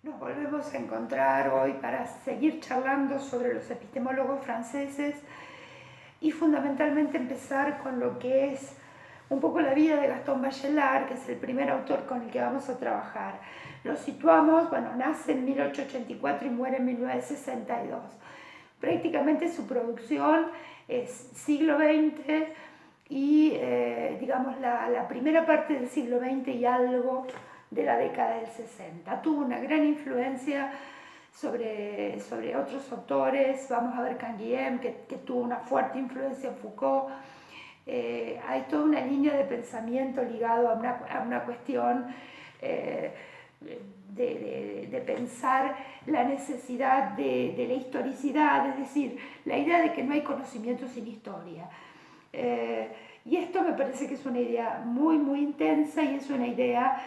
Nos volvemos a encontrar hoy para seguir charlando sobre los epistemólogos franceses y fundamentalmente empezar con lo que es un poco la vida de Gaston Bachelard, que es el primer autor con el que vamos a trabajar. Lo situamos, nace en 1884 y muere en 1962. Prácticamente su producción es siglo XX y digamos la primera parte del siglo XX y algo de la década del 60. Tuvo una gran influencia sobre otros autores. Vamos a ver Canguilhem, que tuvo una fuerte influencia en Foucault. Hay toda una línea de pensamiento ligado a una cuestión de pensar la necesidad de la historicidad, es decir, la idea de que no hay conocimiento sin historia. Y esto me parece que es una idea muy, muy intensa y es una idea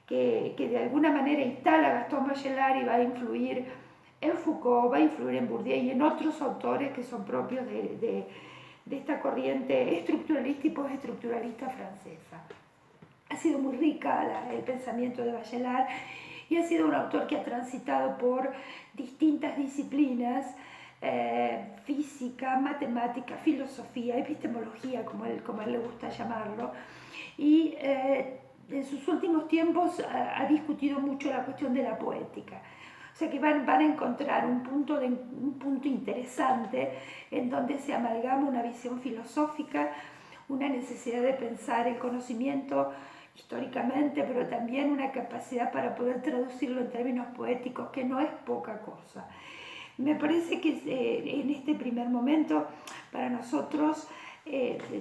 que de alguna manera instala Gaston Bachelard y va a influir en Foucault, va a influir en Bourdieu y en otros autores que son propios de esta corriente estructuralista y postestructuralista francesa. Ha sido muy rica el pensamiento de Bachelard y ha sido un autor que ha transitado por distintas disciplinas, física, matemática, filosofía, epistemología, como él le gusta llamarlo, y en sus últimos tiempos ha discutido mucho la cuestión de la poética. O sea que van a encontrar un punto interesante en donde se amalgama una visión filosófica, una necesidad de pensar el conocimiento históricamente, pero también una capacidad para poder traducirlo en términos poéticos, que no es poca cosa. Me parece que en este primer momento, para nosotros,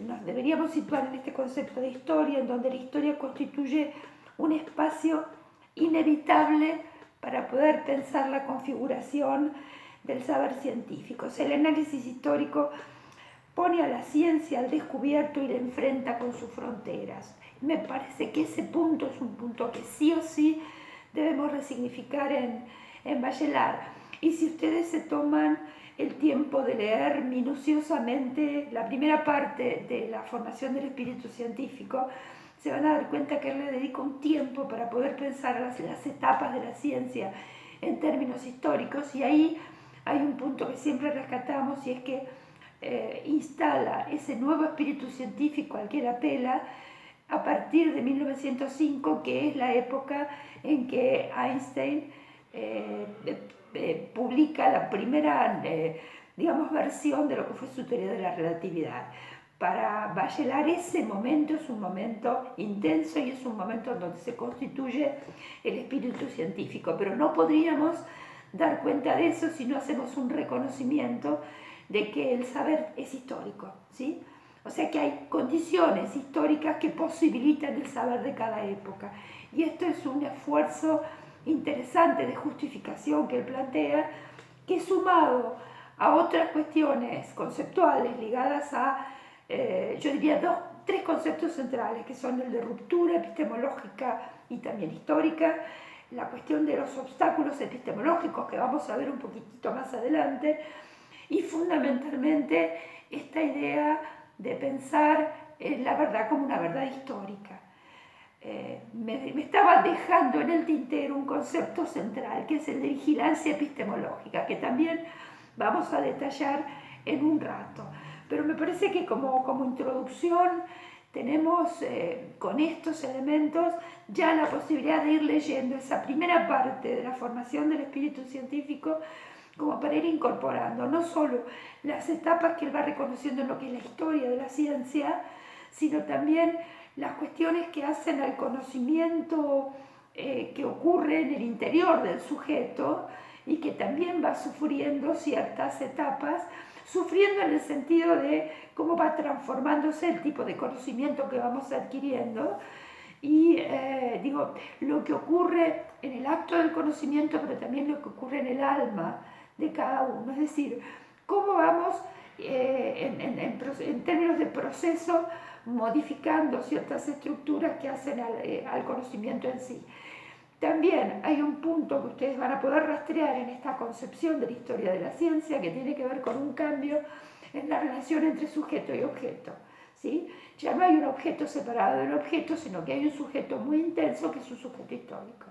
nos deberíamos situar en este concepto de historia, en donde la historia constituye un espacio inevitable para poder pensar la configuración del saber científico. O sea, el análisis histórico pone a la ciencia al descubierto y la enfrenta con sus fronteras. Me parece que ese punto es un punto que sí o sí debemos resignificar en Bachelard. Y si ustedes se toman el tiempo de leer minuciosamente la primera parte de la formación del espíritu científico, se van a dar cuenta que él le dedica un tiempo para poder pensar las etapas de la ciencia en términos históricos, y ahí hay un punto que siempre rescatamos, y es que instala ese nuevo espíritu científico al que él apela a partir de 1905, que es la época en que Einstein publica la primera versión de lo que fue su teoría de la relatividad. Para Bachelard ese momento es un momento intenso y es un momento en donde se constituye el espíritu científico, pero no podríamos dar cuenta de eso si no hacemos un reconocimiento de que el saber es histórico, ¿sí? O sea que hay condiciones históricas que posibilitan el saber de cada época, y esto es un esfuerzo interesante de justificación que él plantea, que sumado a otras cuestiones conceptuales ligadas a, yo diría, tres conceptos centrales, que son el de ruptura epistemológica y también histórica, la cuestión de los obstáculos epistemológicos, que vamos a ver un poquitito más adelante, y fundamentalmente esta idea de pensar la verdad como una verdad histórica. Me estaba dejando en el tintero un concepto central, que es el de vigilancia epistemológica, que también vamos a detallar en un rato. Pero me parece que como introducción tenemos con estos elementos ya la posibilidad de ir leyendo esa primera parte de la formación del espíritu científico, como para ir incorporando no solo las etapas que él va reconociendo en lo que es la historia de la ciencia, sino también las cuestiones que hacen al conocimiento que ocurre en el interior del sujeto y que también va sufriendo ciertas etapas, sufriendo en el sentido de cómo va transformándose el tipo de conocimiento que vamos adquiriendo, y lo que ocurre en el acto del conocimiento, pero también lo que ocurre en el alma de cada uno, es decir, cómo vamos en términos de proceso modificando ciertas estructuras que hacen al conocimiento en sí. También hay un punto que ustedes van a poder rastrear en esta concepción de la historia de la ciencia, que tiene que ver con un cambio en la relación entre sujeto y objeto, ¿sí? Ya no hay un objeto separado del objeto, sino que hay un sujeto muy intenso que es un sujeto histórico.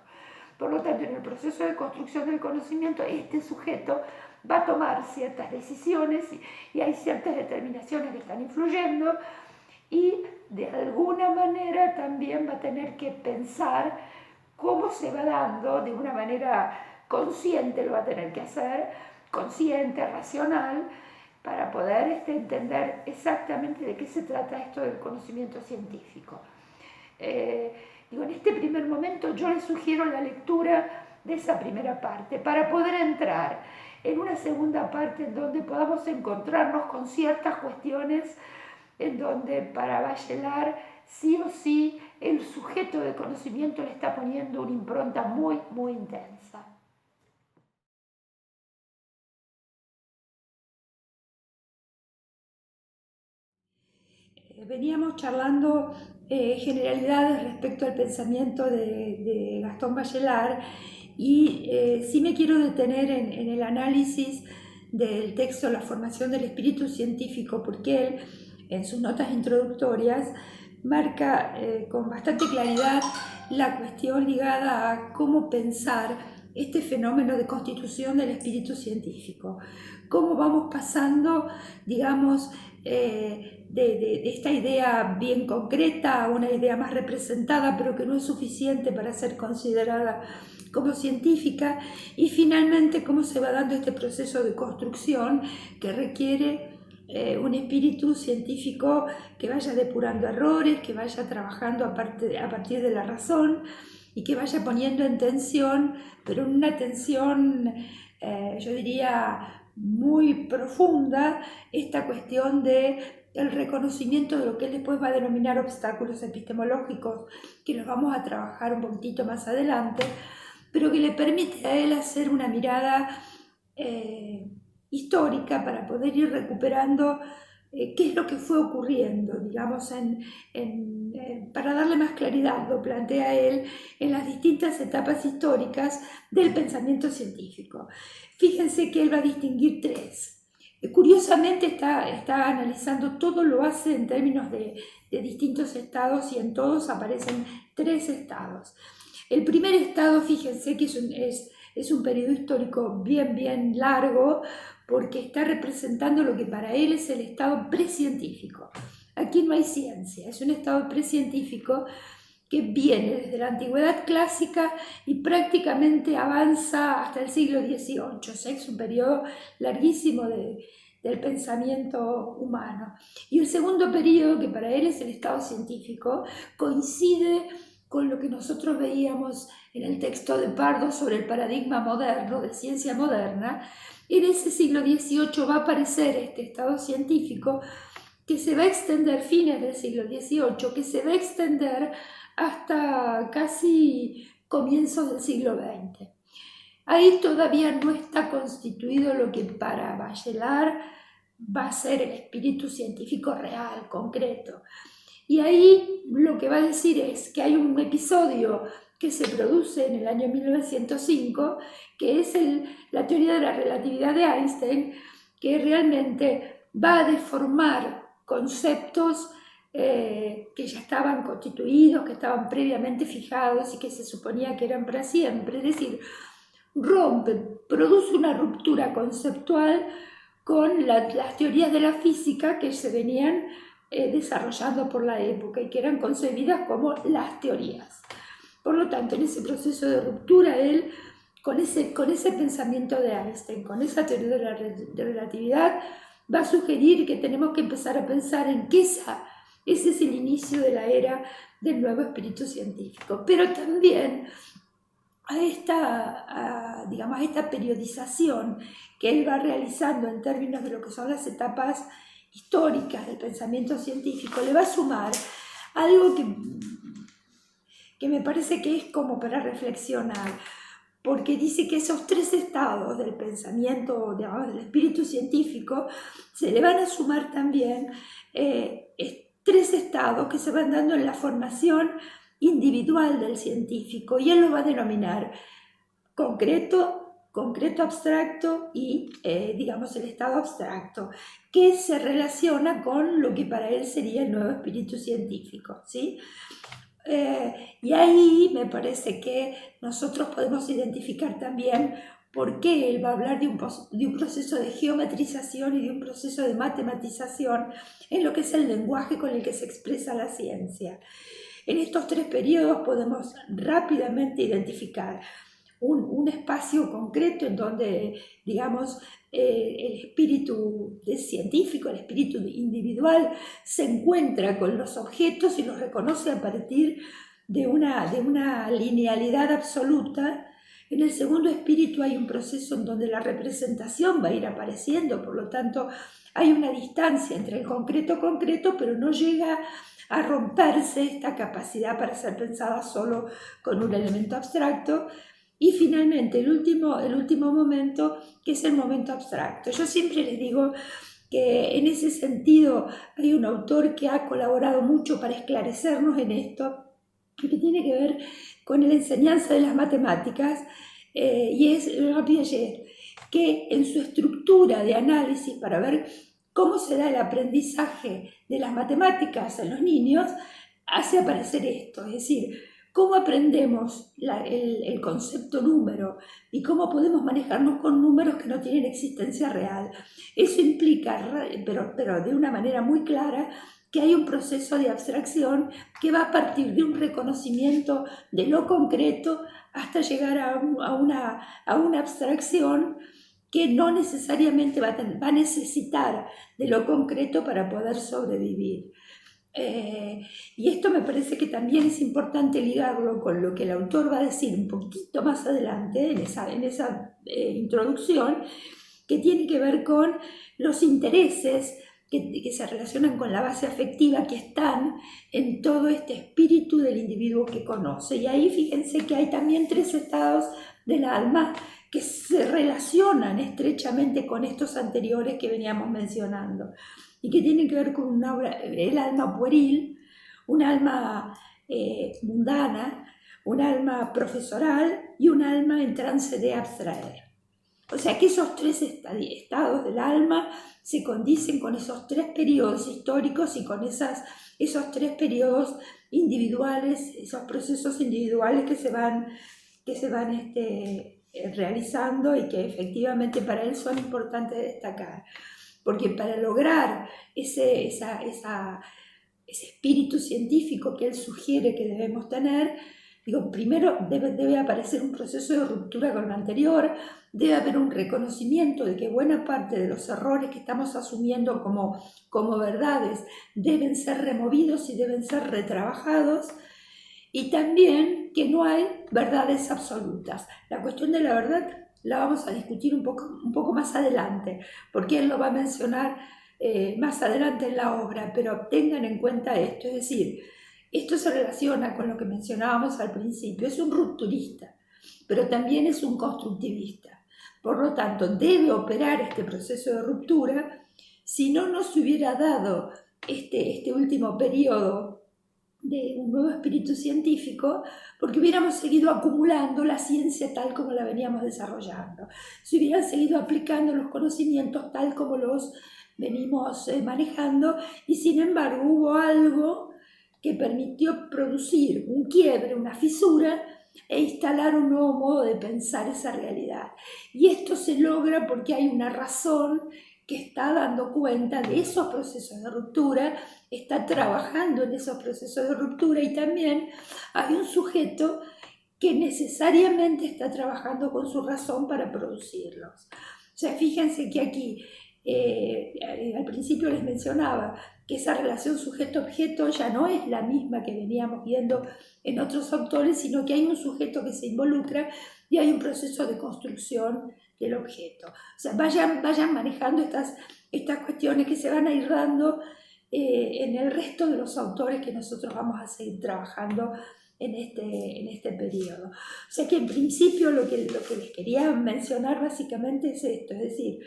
Por lo tanto, en el proceso de construcción del conocimiento, este sujeto va a tomar ciertas decisiones y hay ciertas determinaciones que están influyendo, y de alguna manera también va a tener que pensar cómo se va dando de una manera consciente, lo va a tener que hacer, consciente, racional, para poder entender exactamente de qué se trata esto del conocimiento científico. En este primer momento yo les sugiero la lectura de esa primera parte para poder entrar en una segunda parte en donde podamos encontrarnos con ciertas cuestiones en donde para Bachelard sí o sí el sujeto de conocimiento le está poniendo una impronta muy, muy intensa. Veníamos charlando generalidades respecto al pensamiento de Gastón Bachelard y sí me quiero detener en el análisis del texto La formación del espíritu científico, porque él en sus notas introductorias marca con bastante claridad la cuestión ligada a cómo pensar este fenómeno de constitución del espíritu científico, cómo vamos pasando, digamos, de esta idea bien concreta a una idea más representada, pero que no es suficiente para ser considerada como científica, y finalmente cómo se va dando este proceso de construcción que requiere un espíritu científico que vaya depurando errores, que vaya trabajando a partir de la razón y que vaya poniendo en tensión, pero en una tensión, yo diría, muy profunda, esta cuestión de el reconocimiento de lo que él después va a denominar obstáculos epistemológicos, que los vamos a trabajar un poquitito más adelante, pero que le permite a él hacer una mirada histórica para poder ir recuperando qué es lo que fue ocurriendo, digamos, para darle más claridad, lo plantea él, en las distintas etapas históricas del pensamiento científico. Fíjense que él va a distinguir tres. Curiosamente está analizando, todo lo hace en términos de distintos estados y en todos aparecen tres estados. El primer estado, fíjense que es un periodo histórico bien largo, porque está representando lo que para él es el estado precientífico. Aquí no hay ciencia, es un estado precientífico que viene desde la antigüedad clásica y prácticamente avanza hasta el siglo XVIII. O sea, es un periodo larguísimo del pensamiento humano. Y el segundo periodo, que para él es el estado científico, coincide con lo que nosotros veíamos en el texto de Pardo sobre el paradigma moderno, de ciencia moderna. En ese siglo XVIII va a aparecer este estado científico que se va a extender, fines del siglo XVIII, que se va a extender hasta casi comienzos del siglo XX. Ahí todavía no está constituido lo que para Bachelard va a ser el espíritu científico real, concreto. Y ahí lo que va a decir es que hay un episodio que se produce en el año 1905, que es la teoría de la relatividad de Einstein, que realmente va a deformar conceptos que ya estaban constituidos, que estaban previamente fijados y que se suponía que eran para siempre. Es decir, produce una ruptura conceptual con las teorías de la física que se venían desarrollando por la época y que eran concebidas como las teorías. Por lo tanto, en ese proceso de ruptura, él, con ese pensamiento de Einstein, con esa teoría de la relatividad, va a sugerir que tenemos que empezar a pensar en que ese es el inicio de la era del nuevo espíritu científico. Pero también a esta periodización que él va realizando en términos de lo que son las etapas históricas del pensamiento científico, le va a sumar algo que me parece que es como para reflexionar, porque dice que esos tres estados del pensamiento, digamos, del espíritu científico, se le van a sumar también tres estados que se van dando en la formación individual del científico, y él lo va a denominar concreto abstracto y, digamos, el estado abstracto, que se relaciona con lo que para él sería el nuevo espíritu científico, ¿sí? Y ahí me parece que nosotros podemos identificar también por qué él va a hablar de un proceso de geometrización y de un proceso de matematización en lo que es el lenguaje con el que se expresa la ciencia. En estos 3 periodos podemos rápidamente identificar un espacio concreto en donde, digamos, el espíritu científico, el espíritu individual, se encuentra con los objetos y los reconoce a partir de una linealidad absoluta. En el segundo espíritu hay un proceso en donde la representación va a ir apareciendo, por lo tanto hay una distancia entre el concreto, pero no llega a romperse esta capacidad para ser pensada solo con un elemento abstracto. Y finalmente, el último momento, que es el momento abstracto. Yo siempre les digo que en ese sentido hay un autor que ha colaborado mucho para esclarecernos en esto, que tiene que ver con la enseñanza de las matemáticas, y es Laurent Piaget, que en su estructura de análisis para ver cómo se da el aprendizaje de las matemáticas en los niños, hace aparecer esto, es decir, cómo aprendemos el concepto número y cómo podemos manejarnos con números que no tienen existencia real. Eso implica, pero de una manera muy clara, que hay un proceso de abstracción que va a partir de un reconocimiento de lo concreto hasta llegar a una abstracción que no necesariamente va a necesitar de lo concreto para poder sobrevivir. Y esto me parece que también es importante ligarlo con lo que el autor va a decir un poquito más adelante en esa introducción, que tiene que ver con los intereses que se relacionan con la base afectiva, que están en todo este espíritu del individuo que conoce. Y ahí fíjense que hay también 3 estados del alma que se relacionan estrechamente con estos anteriores que veníamos mencionando, y que tienen que ver con el alma pueril, un alma mundana, un alma profesoral y un alma en trance de abstraer. O sea que esos 3 estados del alma se condicen con esos 3 periodos históricos y con esos 3 periodos individuales, esos procesos individuales que se van realizando, y que efectivamente para él son importantes de destacar. Porque para lograr ese espíritu científico que él sugiere que debemos tener, primero debe aparecer un proceso de ruptura con lo anterior, debe haber un reconocimiento de que buena parte de los errores que estamos asumiendo como verdades deben ser removidos y deben ser retrabajados, y también que no hay verdades absolutas. La cuestión de la verdad la vamos a discutir un poco más adelante, porque él lo va a mencionar más adelante en la obra, pero tengan en cuenta esto, es decir, esto se relaciona con lo que mencionábamos al principio. Es un rupturista, pero también es un constructivista. Por lo tanto, debe operar este proceso de ruptura. Si no nos hubiera dado este último periodo de un nuevo espíritu científico, porque hubiéramos seguido acumulando la ciencia tal como la veníamos desarrollando, se hubieran seguido aplicando los conocimientos tal como los venimos manejando, y sin embargo hubo algo que permitió producir un quiebre, una fisura, e instalar un nuevo modo de pensar esa realidad. Y esto se logra porque hay una razón que está dando cuenta de esos procesos de ruptura, está trabajando en esos procesos de ruptura, y también hay un sujeto que necesariamente está trabajando con su razón para producirlos. O sea, fíjense que aquí, al principio les mencionaba que esa relación sujeto-objeto ya no es la misma que veníamos viendo en otros autores, sino que hay un sujeto que se involucra y hay un proceso de construcción del objeto. O sea, vayan manejando estas cuestiones que se van a ir dando en el resto de los autores que nosotros vamos a seguir trabajando en este periodo. O sea que en principio lo que les quería mencionar básicamente es esto, es decir,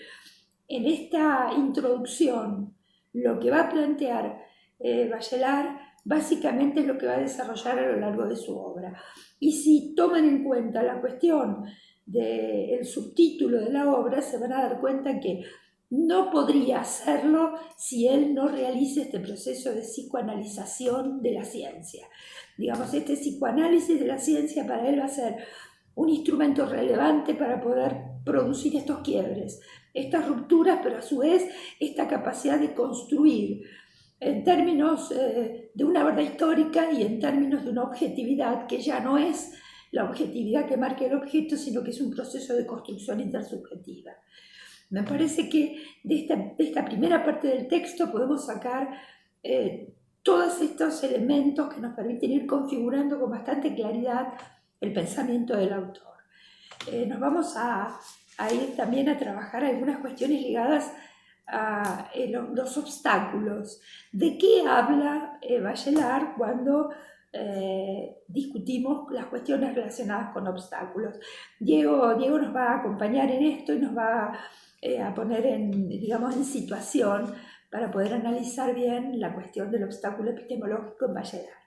en esta introducción lo que va a plantear Bachelard básicamente es lo que va a desarrollar a lo largo de su obra. Y si toman en cuenta la cuestión del subtítulo de la obra, se van a dar cuenta que no podría hacerlo si él no realiza este proceso de psicoanalización de la ciencia. Digamos, este psicoanálisis de la ciencia para él va a ser un instrumento relevante para poder producir estos quiebres, estas rupturas, pero a su vez esta capacidad de construir en términos de una verdad histórica y en términos de una objetividad que ya no es la objetividad que marca el objeto, sino que es un proceso de construcción intersubjetiva. Me parece que de esta primera parte del texto podemos sacar todos estos elementos que nos permiten ir configurando con bastante claridad el pensamiento del autor. Nos vamos a ir también a trabajar algunas cuestiones ligadas a los obstáculos. ¿De qué habla Bachelard cuando discutimos las cuestiones relacionadas con obstáculos? Diego nos va a acompañar en esto y nos va a poner digamos, en situación para poder analizar bien la cuestión del obstáculo epistemológico en Bachelard.